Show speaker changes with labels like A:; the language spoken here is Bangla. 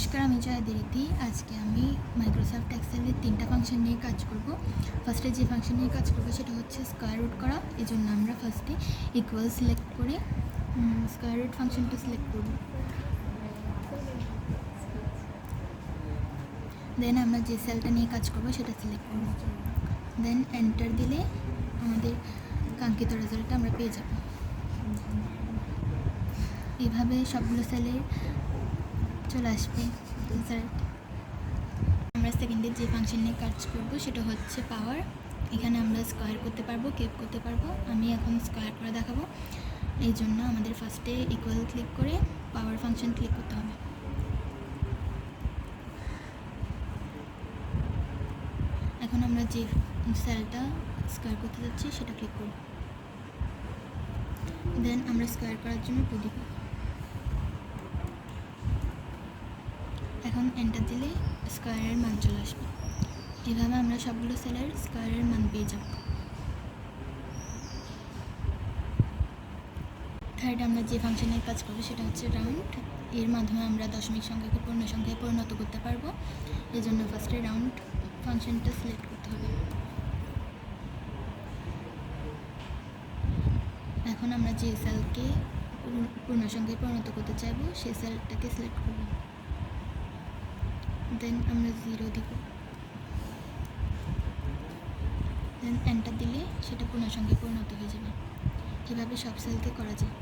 A: নমস্কার, আমি জয়া দিদি। আজকে আমি মাইক্রোসফট এক্সেলের 3টা ফাংশন নিয়ে কাজ করব। ফার্স্টে যে ফাংশন নিয়ে কাজ করব সেটা হচ্ছে স্কয়ার রুট করা। এই জন্য আমরা ফার্স্টে ইকুয়াল সিলেক্ট করে স্কয়ার রুট ফাংশনটা সিলেক্ট করব। দেন আমরা যে সেলটা নিয়ে কাজ করব সেটা সিলেক্ট করব। দেন এন্টার দিলে আমাদের কাঙ্ক্ষিত রেজাল্টটা আমরা পেয়ে যাব। এইভাবে সবগুলো সেলে চলে আসবে রেজাল্ট। আমরা সেকেন্ডে যে ফাংশন নিয়ে কাজ করব সেটা হচ্ছে পাওয়ার। এখানে আমরা স্কয়ার করতে পারবো, কিউব করতে পারবো। আমি এখন স্কয়ার করে দেখাবো। এই জন্য আমাদের ফার্স্টে ইকুয়াল ক্লিক করে পাওয়ার ফাংশন ক্লিক করতে হবে। এখন আমরা যে সেলটা স্কয়ার করতে যাচ্ছি সেটা ক্লিক করব। দেন আমরা স্কয়ার করার জন্য 2 দিব। এখন এন্টার দিলে স্কয়ারের মান চলে আসবে। এভাবে আমরা সবগুলো সেলের স্কয়ারের মান পেয়ে যাব। থার্ড আমরা যে ফাংশনের কাজ করবো সেটা হচ্ছে রাউন্ড। এর মাধ্যমে আমরা দশমিক সংখ্যাকে পূর্ণ সংখ্যায় পরিণত করতে পারবো। এই জন্য ফার্স্টে রাউন্ড ফাংশনটা সিলেক্ট করতে হবে। এখন আমরা যে সেলকে পূর্ণ সংখ্যায় পরিণত করতে চাইবো সেই সেলটাকে সিলেক্ট করব। দেন আমরা 0 দিব। দেন এন্টার দিলে সেটা পূর্ণ সংখ্যায় পরিণত হয়ে যাবে। এভাবে সব সেলকে করা যায়।